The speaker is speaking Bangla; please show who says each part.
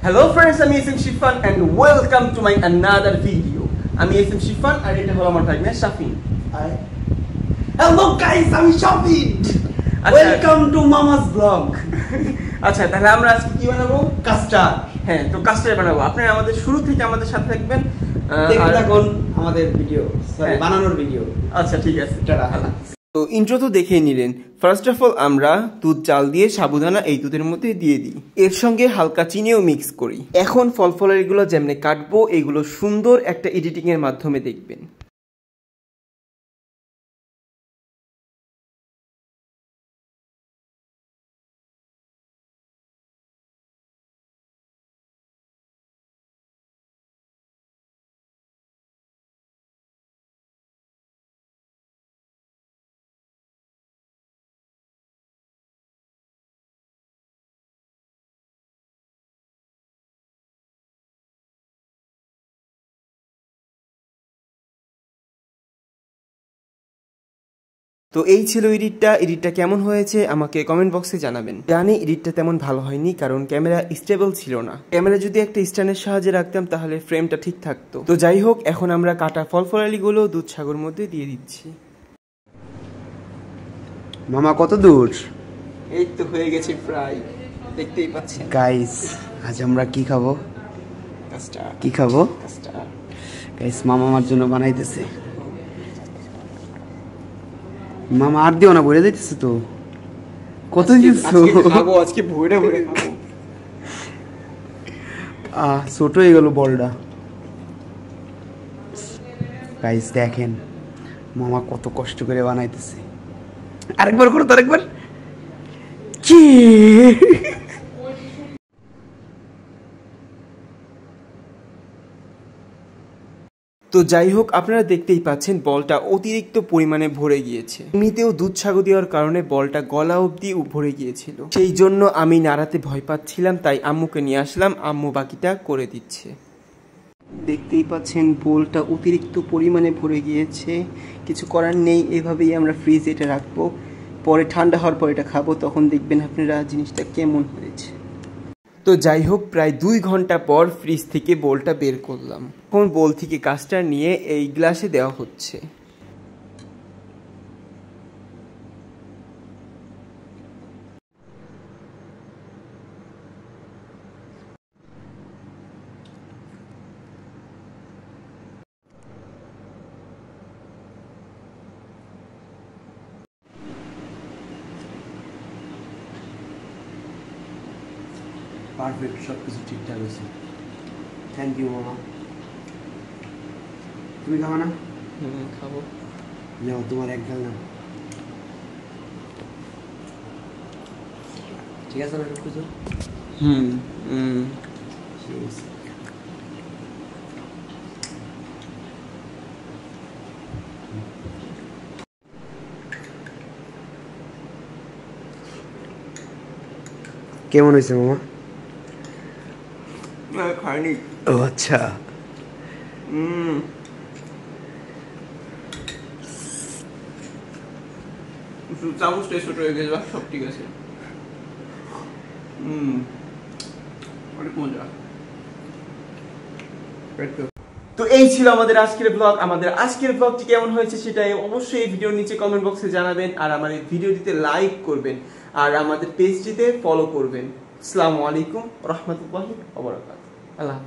Speaker 1: Hello friends, আমি SM Shifan and welcome to my another video. আমি এসএম শিফান আর এটা হলো আমার ভাগ্নে শাফিন।
Speaker 2: Hi. Hello guys, আমি Shafin. Welcome to Mama's vlog.
Speaker 1: আচ্ছা, তাহলে আমরা আজকে কি বানাবো?
Speaker 2: কাস্টার্ড।
Speaker 1: হ্যাঁ, তো কাস্টার্ড বানাবো। আপনারা আমাদের শুরু থেকে আমাদের সাথে থাকবেন।
Speaker 2: দেখতে থাকুন আমাদের ভিডিও, সরি বানানোর ভিডিও।
Speaker 1: আচ্ছা, ঠিক আছে।
Speaker 2: টাটা।
Speaker 1: তো ইন্ট্রো তো দেখেই নিলেন। ফার্স্ট অফ অল আমরা দুধ চাল দিয়ে সাবুদানা এই দুধের মধ্যে দিয়ে দিই, এর সঙ্গে হালকা চিনিও মিক্স করি। এখন ফল এগুলো যেমনি কাটবো এগুলো সুন্দর একটা এডিটিং এর মাধ্যমে দেখবেন। তো এই ছিল এডিটটা কেমন হয়েছে আমাকে কমেন্ট বক্সে জানাবেন। জানি এডিটটা তেমন ভালো হয়নি কারণ ক্যামেরা স্টেবল ছিল না। ক্যামেরা যদি একটা স্ট্যান্ডের সাহায্যে রাখতাম তাহলে ফ্রেমটা ঠিক থাকতো। তো যাই হোক, এখন আমরা কাটা ফলালিগুলো দুধ সাগর মধ্যে দিয়ে দিচ্ছি।
Speaker 2: মামা কত দূর?
Speaker 1: এই তো হয়ে গেছে প্রায়, দেখতেই পাচ্ছেন।
Speaker 2: গাইস, আজ আমরা কি খাবো?
Speaker 1: কাস্টার্ড।
Speaker 2: কি খাবো?
Speaker 1: কাস্টার্ড।
Speaker 2: গাইস, মামা আমার জন্য বানাইতেছে। মামা আর দিও না, বলে দিতেছে তো। কত দিছো?
Speaker 1: খাবো আজকে, ভরে ভরে খাবো।
Speaker 2: ছোট হয়ে গেল বলটা। গাইস দেখেন মামা কত কষ্ট করে বানাইতেছে। আরেকবার করো তো, আরেকবার। কি
Speaker 1: তো যাই হোক, আপনারা দেখতেই পাচ্ছেন বলটা অতিরিক্ত পরিমাণে ভরে গিয়েছে। এমনিতেও দুধ সাগর দেওয়ার কারণে বলটা গলা অবধি ভরে গিয়েছিল, সেই জন্য আমি নাড়াতে ভয় পাচ্ছিলাম, তাই আম্মুকে নিয়ে আসলাম। আম্মু বাকিটা করে দিচ্ছে। দেখতেই পাচ্ছেন বলটা অতিরিক্ত পরিমাণে ভরে গিয়েছে। কিছু করার নেই, এভাবেই আমরা ফ্রিজে এটা রাখবো। পরে ঠান্ডা হওয়ার পর এটা খাবো, তখন দেখবেন আপনারা জিনিসটা কেমন হয়েছে। তো যাই হোক, প্রায় 2 ঘন্টা পর ফ্রিজ থেকে বোলটা বের করলাম। এখন বোল থেকে কাস্টার্ড নিয়ে এই গ্লাসে দেওয়া হচ্ছে।
Speaker 2: পারফেক্ট, সব কিছু ঠিকঠাক আছে। থ্যাংক ইউ মামা। তুমি খাবা না?
Speaker 1: খাবো।
Speaker 2: নাও, তোমার এক গাল নাও। ঠিক আছে না সব কিছু? কেমন হয়েছে মামা?
Speaker 1: খাইনি।
Speaker 2: ও আচ্ছা।
Speaker 1: চামচটা ছোট হয়ে গেছে, সব ঠিক আছে। অনেক মজা। তো এই ছিল আমাদের আজকের ব্লগ। আমাদের আজকের ব্লগটি কেমন হয়েছে সেটাই অবশ্যই এই ভিডিওর নিচে কমেন্ট বক্সে জানাবেন, আর আমার এই ভিডিওটিতে লাইক করবেন, আর আমাদের পেজটিতে ফলো করবেন। আসসালামু আলাইকুম রাহমাতুল্লাহি ওয়া বারাকাতুহু। আল্লাহ।